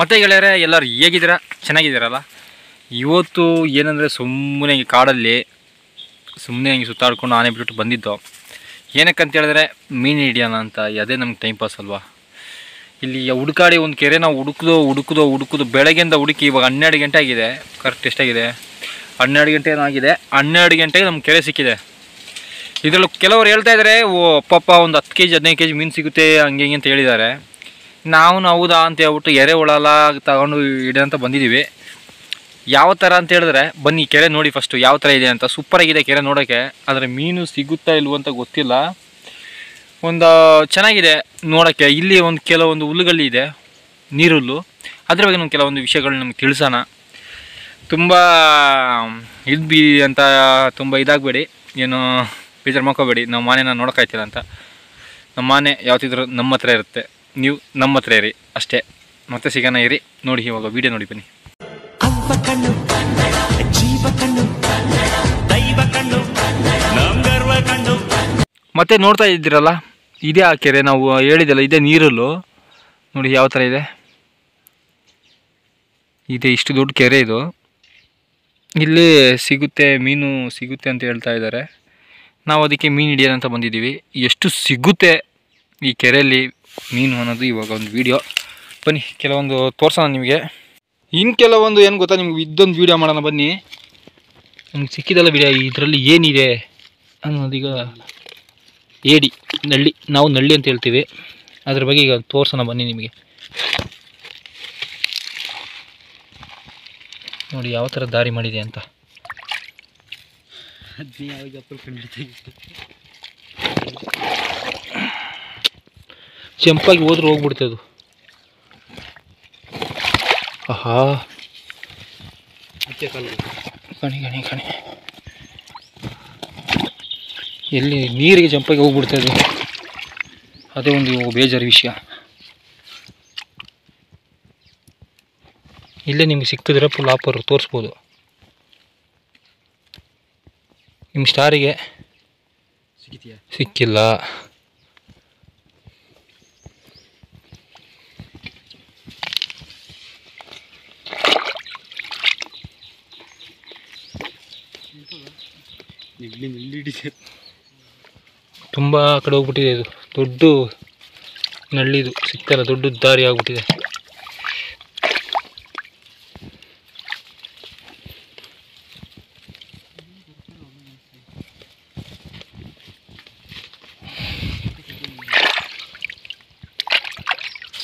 ಮತ್ತೆ ಗೆಳೆಯರೆ ಎಲ್ಲರೂ ಹೇಗಿದ್ದೀರಾ? ಚೆನ್ನಾಗಿದ್ದೀರಲ್ಲ? ಇವತ್ತು ಏನಂದರೆ ಸುಮ್ಮನೆ ಈ ಕಾಡಲ್ಲಿ ಸುಮ್ಮನೆ ಹಂಗೆ ಸುತ್ತಾಡ್ಕೊಂಡು ಆನೆ ಬಿಟ್ಟು ಬಂದಿದ್ದು. ಏನಕ್ಕಂತ ಹೇಳಿದ್ರೆ ಮೀನು ಹಿಡಿಯೋಣ ಅಂತ. ಅದೇ ನಮ್ಗೆ ಟೈಮ್ ಪಾಸ್ ಅಲ್ವಾ. ಇಲ್ಲಿ ಹುಡುಕಾಡಿ ಒಂದು ಕೆರೆ ನಾವು ಹುಡುಕೋದು ಬೆಳಗ್ಗೆಯಿಂದ ಹುಡುಕಿ ಇವಾಗ 12 ಗಂಟೆ ಆಗಿದೆ. ಕರೆಕ್ಟ್ ಎಷ್ಟಾಗಿದೆ? 12 ಗಂಟೆ ಏನೋ ಆಗಿದೆ. 12 ಗಂಟೆಗೆ ನಮ್ಮ ಕೆರೆ ಸಿಕ್ಕಿದೆ. ಇದರಲ್ಲಿ ಕೆಲವರು ಹೇಳ್ತಾ ಇದ್ದಾರೆ, ಓ ಪಾಪ ಒಂದು 10 kg 15 kg ಮೀನು ಸಿಗುತ್ತೆ ಹಂಗೆ ಹಿಂಗೆ ಅಂತ ಹೇಳಿದ್ದಾರೆ. ನಾವು ಹೌದಾ ಅಂತ ಹೇಳ್ಬಿಟ್ಟು ಎರೆಹುಳ ತಗೊಂಡು ಹಿಡಿಯೋ ಅಂತ ಬಂದಿದ್ದೀವಿ. ಯಾವ ಥರ ಅಂತ ಹೇಳಿದ್ರೆ ಬನ್ನಿ ಕೆರೆ ನೋಡಿ ಫಸ್ಟು ಯಾವ ಥರ ಇದೆ ಅಂತ. ಸೂಪರಾಗಿದೆ ಕೆರೆ ನೋಡೋಕ್ಕೆ. ಆದರೆ ಮೀನು ಸಿಗುತ್ತಾ ಇಲ್ವೋ ಅಂತ ಗೊತ್ತಿಲ್ಲ. ಒಂದು ಚೆನ್ನಾಗಿದೆ ನೋಡೋಕ್ಕೆ. ಇಲ್ಲಿ ಕೆಲವೊಂದು ಹುಲ್ಲುಗಲ್ಲಿ ಇದೆ, ನೀರುಲ್ಲು. ಅದ್ರ ಬಗ್ಗೆ ನಮ್ಗೆ ಕೆಲವೊಂದು ವಿಷಯಗಳು ನಮ್ಗೆ ತಿಳಿಸೋಣ. ತುಂಬ ಅಂತ ತುಂಬ ಇದಾಗಬೇಡಿ, ಏನು ಬೇಜಾರು ಮಾಡ್ಕೋಬೇಡಿ. ನಮ್ಮ ಮನೆನ ನೋಡೋಕ್ಕಾಯ್ತಿಲ್ಲ ಅಂತ. ನಮ್ಮ ಮನೆ ಯಾವತ್ತಿದ್ರೂ ನಮ್ಮ ಹತ್ರ ಇರುತ್ತೆ, ನೀವು ನಮ್ಮ ಹತ್ರ ಇರಿ ಅಷ್ಟೇ. ಮತ್ತೆ ಸಿಗೋಣ ಇರಿ. ನೋಡಿ ಇವಾಗ ವಿಡಿಯೋ ನೋಡಿ ಬನ್ನಿ. ಮತ್ತೆ ನೋಡ್ತಾ ಇದ್ದೀರಲ್ಲ, ಇದೇ ಆ ಕೆರೆ. ನಾವು ಹೇಳಿದಲ್ಲ ಇದೇ ನೀರಲ್ಲು. ನೋಡಿ ಯಾವ ಥರ ಇದೆ. ಇಷ್ಟು ದೊಡ್ಡ ಕೆರೆ ಇದು. ಇಲ್ಲಿ ಸಿಗುತ್ತೆ, ಮೀನು ಸಿಗುತ್ತೆ ಅಂತ ಹೇಳ್ತಾ ಇದ್ದಾರೆ. ನಾವು ಅದಕ್ಕೆ ಮೀನು ಹಿಡಿಯೋಣ ಅಂತ ಬಂದಿದ್ದೀವಿ. ಎಷ್ಟು ಸಿಗುತ್ತೆ ಈ ಕೆರೆಯಲ್ಲಿ ಮೀನು ಅನ್ನೋದು ಇವಾಗ ಒಂದು ವಿಡಿಯೋ. ಬನ್ನಿ ಕೆಲವೊಂದು ತೋರಿಸೋಣ ನಿಮಗೆ. ಇನ್ನು ಕೆಲವೊಂದು ಏನು ಗೊತ್ತಾ ನಿಮ್ಗೆ, ಇದೊಂದು ವೀಡಿಯೋ ಮಾಡೋಣ ಬನ್ನಿ. ನಮ್ಗೆ ಸಿಕ್ಕಿದಲ್ಲ ವಿಡಿಯೋ. ಇದರಲ್ಲಿ ಏನಿದೆ ಅನ್ನೋದೀಗ ಏಡಿ ನಳ್ಳಿ, ನಾವು ನಳ್ಳಿ ಅಂತ ಹೇಳ್ತೀವಿ. ಅದ್ರ ಬಗ್ಗೆ ಈಗ ತೋರಿಸೋಣ ಬನ್ನಿ ನಿಮಗೆ. ನೋಡಿ ಯಾವ ಥರ ದಾರಿ ಮಾಡಿದೆ ಅಂತ. ಜಂಪಾಗಿ ಹೋದ್ರೆ ಹೋಗ್ಬಿಡ್ತದೆ ಅದು. ಆಹಾ ಕಣಿ ಎಲ್ಲಿ ನೀರಿಗೆ ಜಂಪಾಗಿ ಹೋಗ್ಬಿಡ್ತದೆ. ಅದೇ ಒಂದು ಬೇಜಾರು ವಿಷಯ. ಇಲ್ಲೇ ನಿಮ್ಗೆ ಸಿಕ್ಕಿದ್ರೆ ಫುಲ್ ಆಫರ್ ತೋರಿಸ್ಬೋದು. ನಿಮ್ಮ ಸ್ಟಾರಿಗೆ ಸಿಕ್ಕಿಲ್ಲ. ತುಂಬ ಕಡೆ ಹೋಗ್ಬಿಟ್ಟಿದೆ ಇದು. ದೊಡ್ಡ ನಳ್ಳಿದು ಸಿಕ್ಕಲ್ಲ, ದೊಡ್ಡ ದಾರಿ ಆಗ್ಬಿಟ್ಟಿದೆ.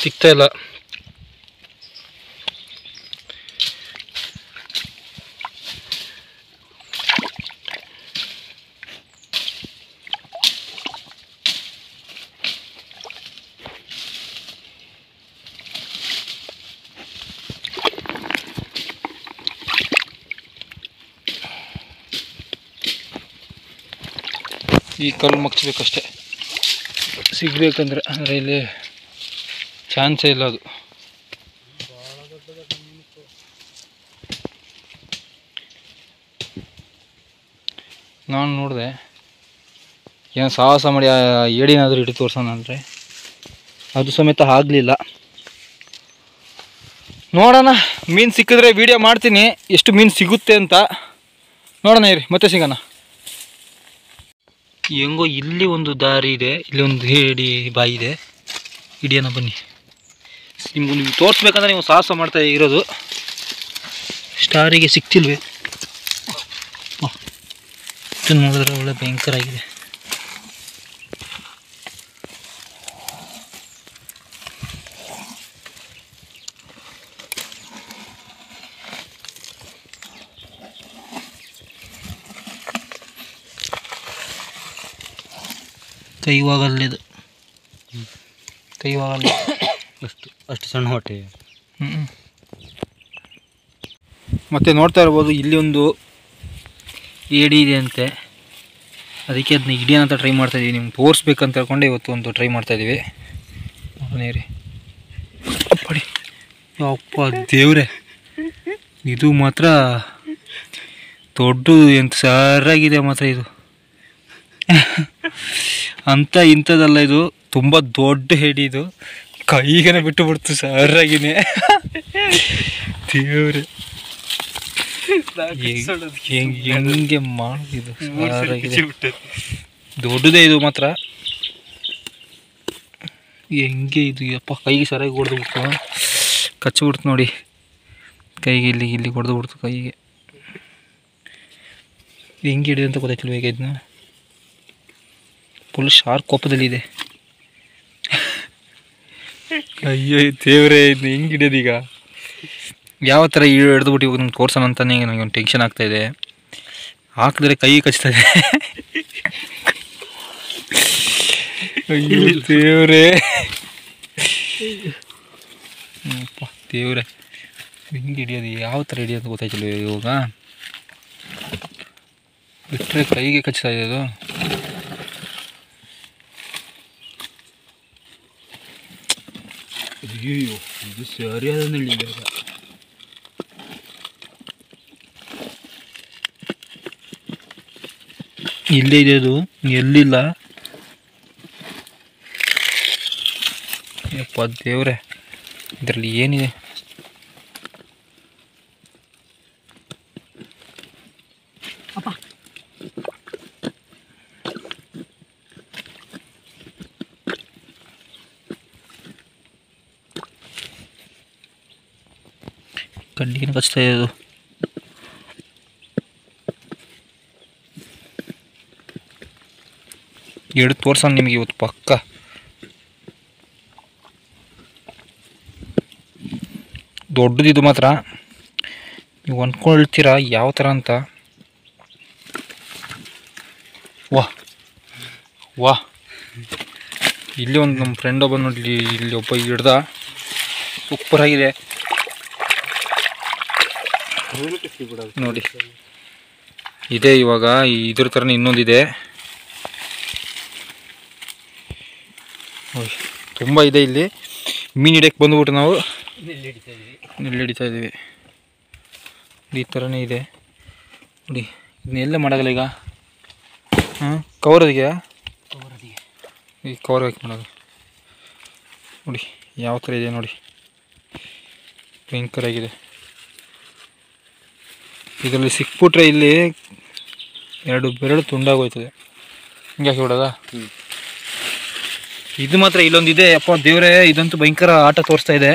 ಸಿಗ್ತಾ ಇಲ್ಲ. ಈ ಕಲ್ಲು ಮಗ್ಸ್ಬೇಕಷ್ಟೆ ಸಿಗ್ಬೇಕಂದ್ರೆ. ಅಂದರೆ ಇಲ್ಲಿ ಚಾನ್ಸೇ ಇಲ್ಲ ಅದು. ನಾನು ನೋಡಿದೆ ಏನೋ ಸಾಹಸ ಮಾಡಿ ಏಡಿನಾದರೂ ಹಿಡಿದು ತೋರ್ಸೋಣ ಅಂದರೆ ಅದು ಸಮೇತ ಆಗಲಿಲ್ಲ. ನೋಡೋಣ, ಮೀನು ಸಿಕ್ಕಿದ್ರೆ ವಿಡಿಯೋ ಮಾಡ್ತೀನಿ ಎಷ್ಟು ಮೀನು ಸಿಗುತ್ತೆ ಅಂತ. ನೋಡೋಣ ಇರಿ, ಮತ್ತೆ ಸಿಗೋಣ. ಹೆಂಗೋ ಇಲ್ಲಿ ಒಂದು ದಾರಿ ಇದೆ, ಇಲ್ಲಿ ಒಂದು ಏಡಿ ಬಾಯಿ ಇದೆ. ಹಿಡಿಯೋಣ ಬನ್ನಿ. ನಿಮ್ಗೆ ತೋರಿಸ್ಬೇಕಂದ್ರೆ ನೀವು ಸಾಹಸ ಮಾಡ್ತಾ ಇರೋದು. ಸ್ಟಾರಿಗೆ ಸಿಕ್ತಿಲ್ವೇ? ಇದು ನೋಡಿದ್ರೆ ಒಳ್ಳೆ ಭಯಂಕರ ಆಗಿದೆ. ಕೈವಾಗಲ್ಲಿದು, ಕೈವಾಗಲ್ಲ ಅಷ್ಟು ಸಣ್ಣ ಹೊಟ್ಟೆ. ಮತ್ತು ನೋಡ್ತಾ ಇರ್ಬೋದು ಇಲ್ಲಿ ಒಂದು ಏಡಿ ಇದೆ ಅಂತೆ. ಅದಕ್ಕೆ ಅದನ್ನ ಹಿಡಿಯೋಣ ಅಂತ ಟ್ರೈ ಮಾಡ್ತಾಯಿದ್ದೀವಿ. ನಿಮ್ಗೆ ತೋರಿಸ್ಬೇಕಂತ ಹೇಳ್ಕೊಂಡೆ ಇವತ್ತು ಒಂದು ಟ್ರೈ ಮಾಡ್ತಾಯಿದ್ದೀವಿ. ನೋಡೋಣ ರೀ. ಅಪ್ಪಡಿ ಅಪ್ಪ ದೇವ್ರೆ, ಇದು ಮಾತ್ರ ದೊಡ್ಡದು, ಎಂತ ಸರಾಗಿದೆ ಮಾತ್ರ ಇದು. ಅಂತ ಇಂಥದ್ದಲ್ಲ, ಇದು ತುಂಬ ದೊಡ್ಡ ಏಡಿ ಇದು. ಕೈಗನೆ ಬಿಟ್ಟು ಬಿಡ್ತು ಸರಾಗಿನೇ. ದೇವ್ರೆ ಹೆಂಗೆ ಮಾಡಿದ್ದು ಸರಾಗಿದೆ. ದೊಡ್ಡದೇ ಇದು ಮಾತ್ರ. ಹೆಂಗೆ ಇದು ಅಪ್ಪ ಕೈಗೆ ಸರಿಯಾಗಿ ಹೊಡೆದು ಬಿಡ್ತು, ಕಚ್ಚಿಬಿಡ್ತು ನೋಡಿ ಕೈಗೆ. ಇಲ್ಲಿ ಹೊಡೆದು ಬಿಡ್ತು ಕೈಗೆ. ಹೆಂಗೆ ಹಿಡಿದು ಅಂತ ಗೊತ್ತಾಯ್ತಿಲ್ವ ಈಗ ಇದನ್ನ. ಫುಲ್ ಶಾರ್ಪ್ ಕೋಪದಲ್ಲಿದೆ. ಅಯ್ಯೋ ದೇವ್ರೆ, ಇದನ್ನ ಹೆಂಗೆ ಹಿಡಿಯೋದು ಈಗ? ಯಾವ ಥರ ಹಿಡಿದ್ಬಿಟ್ಟು ಇವಾಗ ನಂಗೆ ತೋರ್ಸೋಣ ಅಂತಾನೆ ನನಗೆ ಒಂದು ಟೆನ್ಷನ್ ಆಗ್ತಾಯಿದೆ. ಹಾಕಿದ್ರೆ ಕೈ ಕಚ್ತಾ ಇದೆ. ಅಯ್ಯೋ ದೇವ್ರೆ, ದೇವ್ರೆ ಹಿಂಗೆ ಹಿಡಿಯೋದು, ಯಾವ ಥರ ಹಿಡಿಯೋದು ಗೊತ್ತಾಯ್ತಿಲ್ಲ ಇವಾಗ. ಬಿಟ್ಟರೆ ಕೈಗೆ ಕಚ್ತಾ ಇದೆ ಅದು. ಅಯ್ಯೋ ಇದು ಸರಿಯಾದ ನಳ್ಳಿ. ಇಲ್ಲೇ ಇದೆ ಅದು, ಎಲ್ಲಿಲ್ಲ. ಯಪ್ಪ ದೇವ್ರೆ, ಇದರಲ್ಲಿ ಏನಿದೆ? ಅಪ್ಪ ಕಣ್ಣಿಗೆ ಕಚ್ತಾ ಇದೆ ಅದು. ಎರಡು ತೋರ್ಸೋಣ ನಿಮಗೆ ಇವತ್ತು ಪಕ್ಕ. ದೊಡ್ಡದಿದು ಮಾತ್ರ. ನೀವು ಅಂದ್ಕೊಳ್ತೀರಾ ಯಾವ ಥರ ಅಂತ. ವಾಹ್ ವಾಹ್, ಇಲ್ಲಿ ಒಂದು ನಮ್ಮ ಫ್ರೆಂಡ್ ಒಬ್ಬ ನೋಡಿ, ಇಲ್ಲಿ ಒಬ್ಬ ಹಿಡ್ದ. ಸೂಪರಾಗಿದೆ ನೋಡಿ. ಇದೆ ಇವಾಗ ಇದ್ರ ಥರನೇ ಇನ್ನೊಂದಿದೆ. ತುಂಬ ಇದೆ. ಇಲ್ಲಿ ಮೀನು ಹಿಡಿಯೋಕ್ಕೆ ಬಂದುಬಿಟ್ಟು ನಾವು ನೆಲ್ಲಿ ಹಿಡಿತಾ ಇದ್ದೀವಿ. ಈ ಥರನೇ ಇದೆ ನೋಡಿ. ಇದನ್ನೆಲ್ಲ ಮಾಡೋದಿಲ್ಲ ಈಗ. ಕವರ್ ಅದಕ್ಕೆ ಈ ಕವರ್ ಹಾಕಿ ಮಾಡೋದು ನೋಡಿ. ಯಾವ ಥರ ಇದೆ ನೋಡಿ, ಭಯಂಕರ ಆಗಿದೆ. ಇದರಲ್ಲಿ ಸಿಕ್ಬಿಟ್ರೆ ಇಲ್ಲಿ 2 ಬೆರಳು ತುಂಡಾಗೋಯ್ತದೆ. ಹಿಂಗೆ ಹಾಕಿ ಬಿಡೋದಾ? ಇದು ಮಾತ್ರ ಇಲ್ಲೊಂದಿದೆ. ಅಪ್ಪ ದೇವ್ರೆ, ಇದಂತೂ ಭಯಂಕರ ಆಟ ತೋರಿಸ್ತಾ ಇದೆ.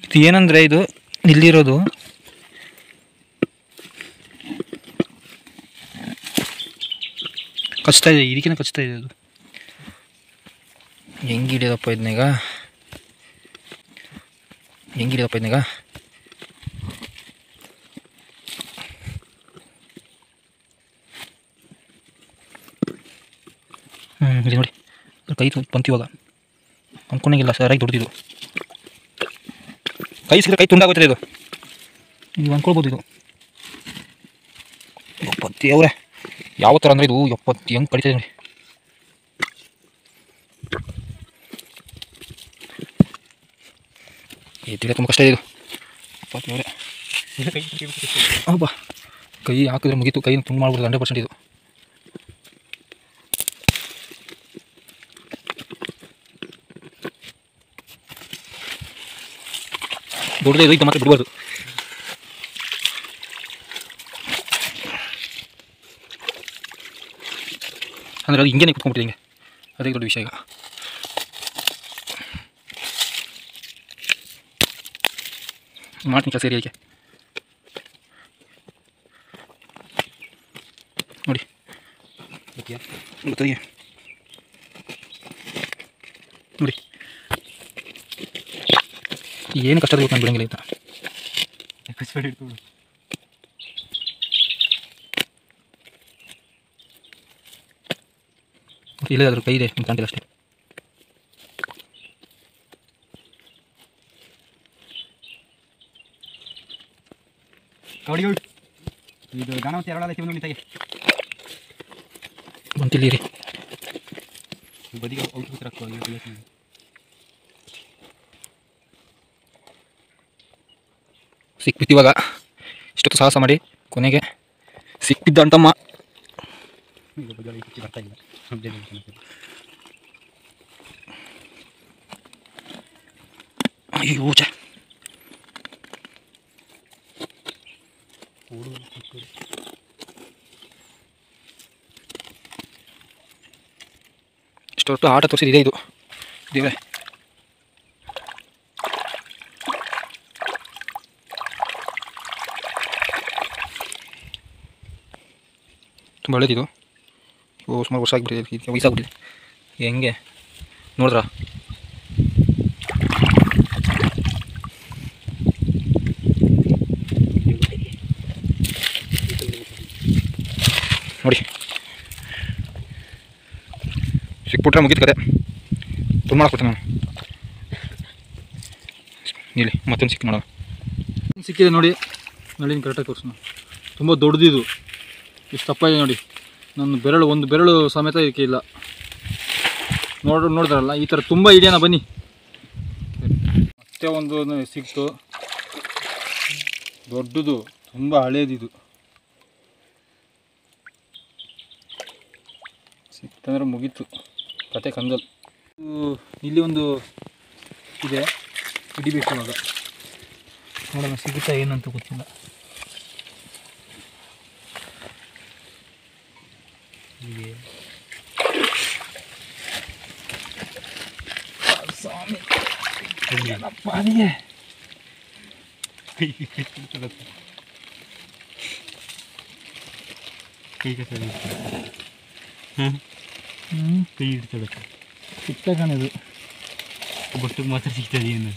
ಇದು ಏನಂದರೆ, ಇದು ಇಲ್ಲಿರೋದು ಕಚ್ತಾ ಇದೆ, ಇದಕ್ಕಿಂತ ಕಚ್ತಾ ಇದೆ ಅದು. ಹೆಂಗೆ ಹಿಡಿಯೋದಪ್ಪ ಇದನ್ನೀಗ? ಇಲ್ಲಿ ನೋಡಿ, ಕೈ ಬಂತು ಇವಾಗ. ಅಂದ್ಕೊಂಡಂಗಿಲ್ಲ, ಸರಿಯಾಗಿ ದೊಡ್ಡದಿದು. ಕೈ ಸಿಕ್ಕರೆ ಕೈ ತುಂಡಾಗೋಯ್ತದೆ ಇದು, ನೀವು ಅಂದ್ಕೊಳ್ಬೋದು. ಇದು ದೇವ್ರೆ, ಯಾವ ಥರ ಅಂದರೆ ಇದು ಹೆಂಗೆ ಕಡಿತದೆ ನೋಡಿ. ಎತ್ತಿಡ ತುಂಬ ಕಷ್ಟ ಇದೆ ಇದು. ದೇವ್ರೆ, ಹಬ್ಬ ಕೈ ಹಾಕಿದ್ರೆ ಮುಗೀತು. ಕೈ ತುಂಬ ಮಾಡ್ಬಿಡ್ದು 100% ಇದು. ದೊಡ್ಡದೇ ಇದು, ಮಾತ್ರ ಬಿಡಬಾರ್ದು. ಅಂದರೆ ಅದು ಹಿಂಗೇನೆ ಕುತ್ಕೊಂಡ್ಬಿಟ್ಟಿದೆ ಹಿಂಗೆ. ಅದೇ ದೊಡ್ಡ ವಿಷಯ ಈಗ. ಮಾಡ್ತೀನಿ ಕೆಲಸ ಸೇರಿ ಅದಕ್ಕೆ ನೋಡಿ. ಗೊತ್ತಾಗಿ ನೋಡಿ, ಏನು ಕಷ್ಟ ಆಗುತ್ತೆ ನಾನು ಬಿಡಂಗಿಲ್ಲ ಅಂತ. ಇಲ್ಲ, ಅದ್ರ ಕೈ ಇದೆ, ಕಾಣ್ತಿಲ್ಲ ಅಷ್ಟೇ. ಇದು ಗಾಣವತಿ ಎರಡಲ್ಲ ನೋಡಿ ಬಂತಿಲ್ಲ ರೀ ಬದಿಗೆ ಸಿಕ್ಬಿತ್ತು ಇವಾಗ. ಇಷ್ಟೊತ್ತು ಸಾಹಸ ಮಾಡಿ ಕೊನೆಗೆ ಸಿಕ್ಕಿದ್ದ ಅಂತಮ್ಮ. ಅಯ್ಯೋ ಚ ಇಷ್ಟೊಟ್ಟು ಆಟ ತೋರಿಸಿದೆ ಇದು ದೇವ್ರೆ. ತುಂಬ ಹಳೇದಿದು. ಸುಮಾರು ವರ್ಷ ಆಗಿಬಿಟ್ಟಿದೆ, ವಯಸ್ಸಾಗ್ಬಿಟ್ಟಿದೆ. ಹೆಂಗೆ ನೋಡಿದ್ರಾ? ನೋಡಿ ಸಿಕ್ಬಿಟ್ರೆ ಮುಗಿದ ಕತೆ. ತುಂಬ ಮಾಡ್ಕೊಡ್ತೇನೆ ನಾನು. ಇಲ್ಲಿ ಮತ್ತೊಂದು ಸಿಕ್ಕಿ ಮಾಡೋಣ. ಸಿಕ್ಕಿದೆ ನೋಡಿ, ನಳಿನ ಕರೆಕ್ಟಾಗಿ ತೋರಿಸೋಣ. ತುಂಬ ದೊಡ್ಡದಿದು, ಇಷ್ಟು ದಪ್ಪ ಇದೆ ನೋಡಿ. ನನ್ನ ಬೆರಳು, ಒಂದು ಬೆರಳು ಸಮೇತ ಇದಕ್ಕೆ ಇಲ್ಲ. ನೋಡಿದ್ರಲ್ಲ ಈ ಥರ ತುಂಬ ಇದೆಯಾ. ಬನ್ನಿ, ಮತ್ತೆ ಒಂದು ಸಿಕ್ತು ದೊಡ್ಡದು, ತುಂಬ ಹಳೇದಿದು. ಸಿಕ್ತಂದ್ರೆ ಮುಗೀತು ಕತೆ ಕಂದಲ್. ಇಲ್ಲಿ ಒಂದು ಇದೆ, ಹಿಡಿಬೇಕು ಇವಾಗ. ನೋಡೋಣ ಸಿಗುತ್ತಾ ಏನಂತ ಗೊತ್ತಿಲ್ಲ. ಸ್ವಾಮಿ ಕೈ ಇಡ್ತದೆ ಸಿಕ್ತ ಕಾಣಿದು ಬೊಟ್ಟಿಗೆ ಮಾತ್ರ ಸಿಗ್ತದೆ. ಏನು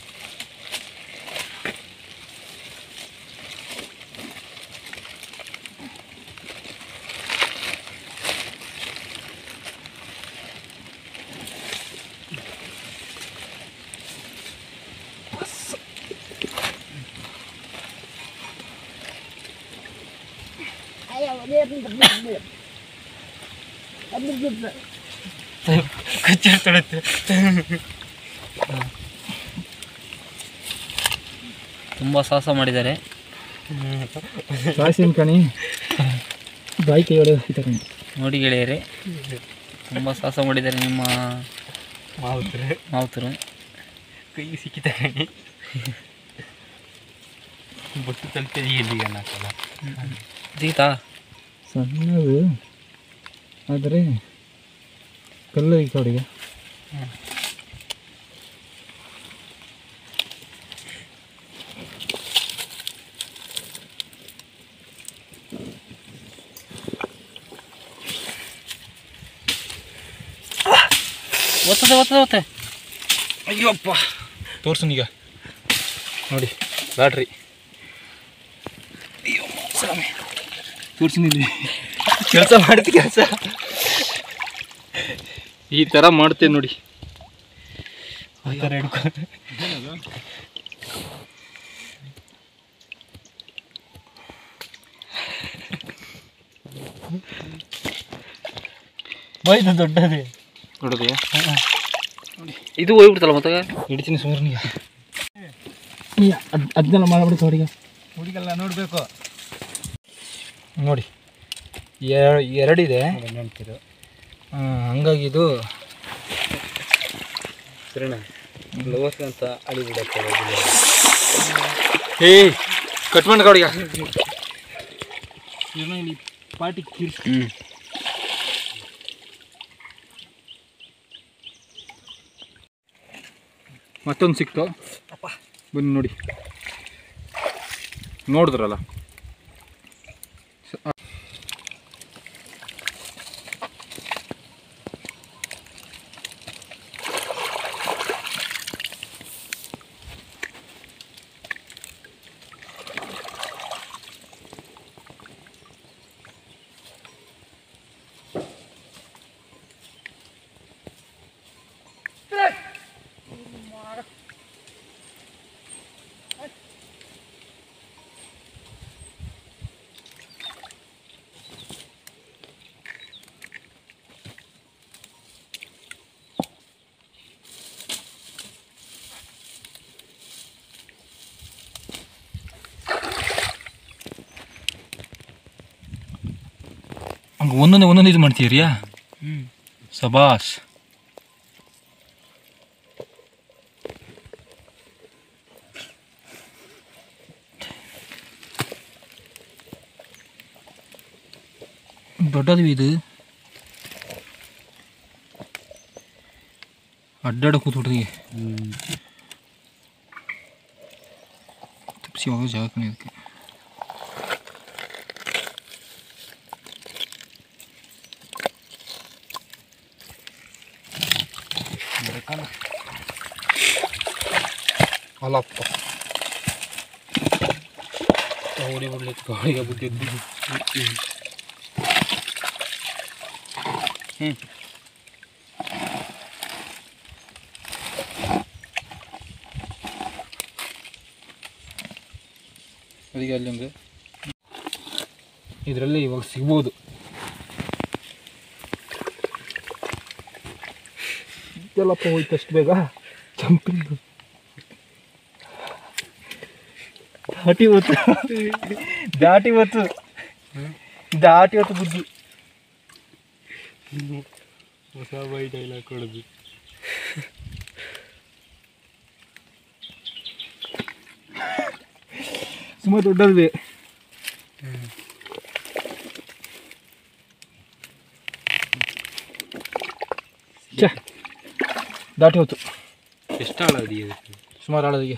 ತುಂಬ ಸಾಹಸ ಮಾಡಿದ್ದಾರೆ. ಸಾಹಸಿನ ಕಣಿ ಬಾಯಿ ಕೈ ಹೊಡೆದ ಕಣಿ. ನೋಡಿ ಗೆಳೆಯರೆ, ತುಂಬ ಸಾಹಸ ಮಾಡಿದ್ದಾರೆ ನಿಮ್ಮ ಮಾವುತರು. ಕೈ ಸಿಕ್ಕಿದ ಕಣಿ. ಬೊಟ್ಟು ತಲುಪಿದೆ ಎಲ್ಲಿಗೆ ಅನ್ನಕ್ಕಲ್ಲ. ದೀತಾ ಸಣ್ಣದು ಆದರೆ ಕಲ್ಲು ಈ ಕಡೆಗೆ. ಓದ್ತದೆ. ಅಯ್ಯಪ್ಪ ತೋರ್ಸನೀಗ ನೋಡಿ ಬ್ಯಾಟ್ರಿ. ಅಯ್ಯೋ ಸ್ವಾಮಿ ತೋರ್ಸಿನಿಲ್ಲಿ ಕೆಲಸ ಮಾಡ್ತಿ. ಕೆಲಸ ಈ ಥರ ಮಾಡ್ತೇನೆ ನೋಡಿ. ಆ ಥರ ಹಿಡ್ಕೊಂಡು ಬೈದು ದೊಡ್ಡದೇ ನೋಡೋದು ಇದು ಹೋಗ್ಬಿಡ್ತಲ್ಲ ಮತ್ತೆ. ಹಿಡಿತೀನಿ ಸುಮಾರನಿಗೆ. ಅದನ್ನೆಲ್ಲ ಮಾಡಿಬಿಡ್ತು ಹುಡುಗ. ಹುಡುಗೆಲ್ಲ ನೋಡಬೇಕು ನೋಡಿ. ಎರಡಿದೆ ನೆನ್ಪಿರು. ಹಂಗಾಗಿ ಇದು ಸರಿನಾ ಲವಸ್ ಅಂತ ಅಡಿಬಿಡಕ್ಕೆ ಕಟ್ ಮಾಡಿ ಹುಡುಗ ಪಾರ್ಟಿ ಕಿರ್ಸಿ. ಮತ್ತೊಂದು ಸಿಕ್ತು, ಬನ್ನಿ ನೋಡಿ. ನೋಡಿದ್ರಲ್ಲ ಒಂದೊಂದು ಇದು ಮಾಡ್ತೀರಿಯಾ? ಸಬಾಸ್. ದೊಡ್ಡದು ಇದು ಅಡ್ಡಾಡ ಕೂತ್ಬಿಡ್ತೀವಿ. ತಪ್ಪಿಸಿ ಹೋಗೋ ಜಾಗಕ್ಕೂ ಇದಕ್ಕೆ. ಅಲ್ಲಪ್ಪ ಹೊಡಿ ಬಿಡ್ಲಿ ಗಾಳಿಗೆ ಬುದ್ಧಿದ್ದು. ಅದಕ್ಕೆ ಅಲ್ಲಿಂದ ಇದರಲ್ಲಿ ಇವಾಗ ಸಿಗ್ಬೋದು. ಇದೆಲ್ಲಪ್ಪ ಹೋಯ್ತು ಅಷ್ಟು ಬೇಗ ಚಂಪಿಂದು ದಾಟಿ ಹೊತ್ತು ಬುದ್ಧಿ. ಹೊಸ ಬೈ ಡೈಲಾಗ್ ಕೊಡೋದು. ಸುಮಾರು ದೊಡ್ಡದು ದಾಟಿ ಹೋಯ್ತು. ಎಷ್ಟು ಆಳದಿ? ಸುಮಾರು ಆಳದಿಗೆ.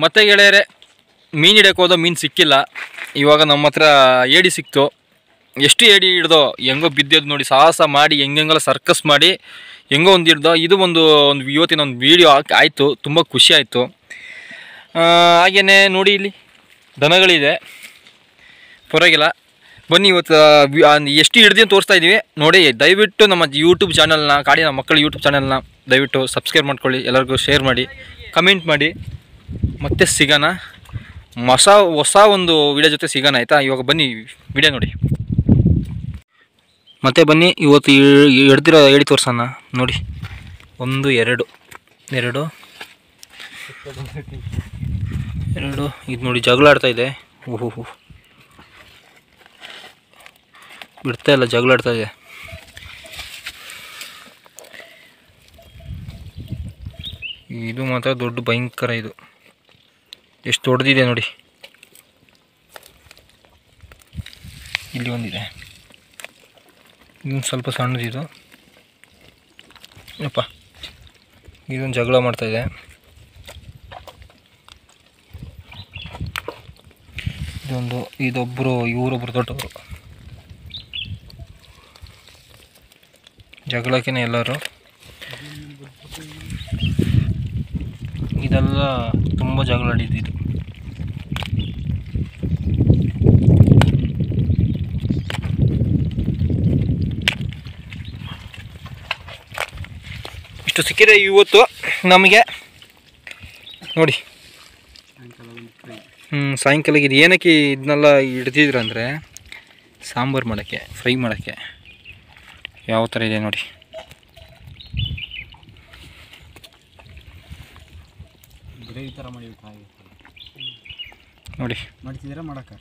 ಮತ್ತೆ ಗೆಳೆಯರೆ, ಮೀನು ಹಿಡಿಯೋಕೆ ಹೋದ ಮೀನು ಸಿಕ್ಕಿಲ್ಲ. ಇವಾಗ ನಮ್ಮ ಹತ್ರ ಏಡಿ ಸಿಕ್ತು. ಎಷ್ಟು ಏಡಿ ಹಿಡ್ದೋ ಹೆಂಗೋ ಬಿದ್ದೋದು ನೋಡಿ. ಸಾಹಸ ಮಾಡಿ ಹೆಂಗೆಲ್ಲ ಸರ್ಕಸ್ ಮಾಡಿ ಹೆಂಗೋ ಒಂದು ಹಿಡ್ದೋ. ಇದು ಒಂದು ಇವತ್ತಿನ ಒಂದು ವೀಡಿಯೋ ಆಯಿತು. ತುಂಬ ಖುಷಿ ಆಯಿತು. ಹಾಗೆಯೇ ನೋಡಿ ಇಲ್ಲಿ ದನಗಳಿದೆ, ಪರವಾಗಿಲ್ಲ. ಬನ್ನಿ ಇವತ್ತು ಎಷ್ಟು ಹಿಡ್ದು ಅಂತ ತೋರಿಸ್ತಾ ಇದ್ದೀವಿ ನೋಡಿ. ದಯವಿಟ್ಟು ನಮ್ಮ ಯೂಟ್ಯೂಬ್ ಚಾನಲ್ನ, ಕಾಡಿನ ಮಕ್ಕಳು ಯೂಟ್ಯೂಬ್ ಚಾನಲ್ನ ದಯವಿಟ್ಟು ಸಬ್ಸ್ಕ್ರೈಬ್ ಮಾಡ್ಕೊಳ್ಳಿ. ಎಲ್ಲರಿಗೂ ಶೇರ್ ಮಾಡಿ, ಕಮೆಂಟ್ ಮಾಡಿ. ಮತ್ತೆ ಸಿಗೋಣ ಹೊಸ ಒಂದು ವಿಡಿಯೋ ಜೊತೆ ಸಿಗೋಣ, ಆಯಿತಾ? ಇವಾಗ ಬನ್ನಿ ವಿಡಿಯೋ ನೋಡಿ. ಮತ್ತೆ ಬನ್ನಿ ಇವತ್ತು ಹಿಡ್ದಿರೋ ಏಡಿ ತೋರ್ಸೋಣ ನೋಡಿ. 1 2 ಇದು ನೋಡಿ ಜಗಳ ಆಡ್ತಾ ಇದೆ. ಓಹೋ ಬಿಡ್ತಾ ಇಲ್ಲ, ಜಗಳ ಆಡ್ತಾ ಇದೆ. ಇದು ಮಾತ್ರ ದೊಡ್ಡ ಭಯಂಕರ. ಇದು ಎಷ್ಟು ದೊಡ್ಡದಿದೆ ನೋಡಿ. ಇಲ್ಲಿ ಒಂದಿದೆ, ಇನ್ನೊಂದು ಸ್ವಲ್ಪ ಸಣ್ಣದಿದು. ಅಪ್ಪ ಇದೊಂದು ಜಗಳ ಮಾಡ್ತಾಯಿದೆ. ಇವರೊಬ್ಬರು ದೊಡ್ಡವರು. ಜಗಳಕ್ಕೇ ಎಲ್ಲರೂ. ಇದೆಲ್ಲ ತುಂಬ ಜಗಳ ಆಡಿದ್ದು. ಇಷ್ಟು ಸಿಕ್ಕಿದೆ ಇವತ್ತು ನಮಗೆ ನೋಡಿ. ಸಾಯಂಕಾಲ ಇದು ಏನಕ್ಕೆ ಇದನ್ನೆಲ್ಲ ಹಿಡ್ದಿದ್ರು ಅಂದರೆ ಸಾಂಬಾರು ಮಾಡೋಕ್ಕೆ, ಫ್ರೈ ಮಾಡೋಕ್ಕೆ. ಯಾವ ಥರ ಇದೆ ನೋಡಿ. ಗ್ರೇವಿ ಥರ ಮಾಡಿ ನೋಡಿ. ಮಾಡ್ತಿದ್ದೀರಾ ಮಾಡೋಕ್ಕೆ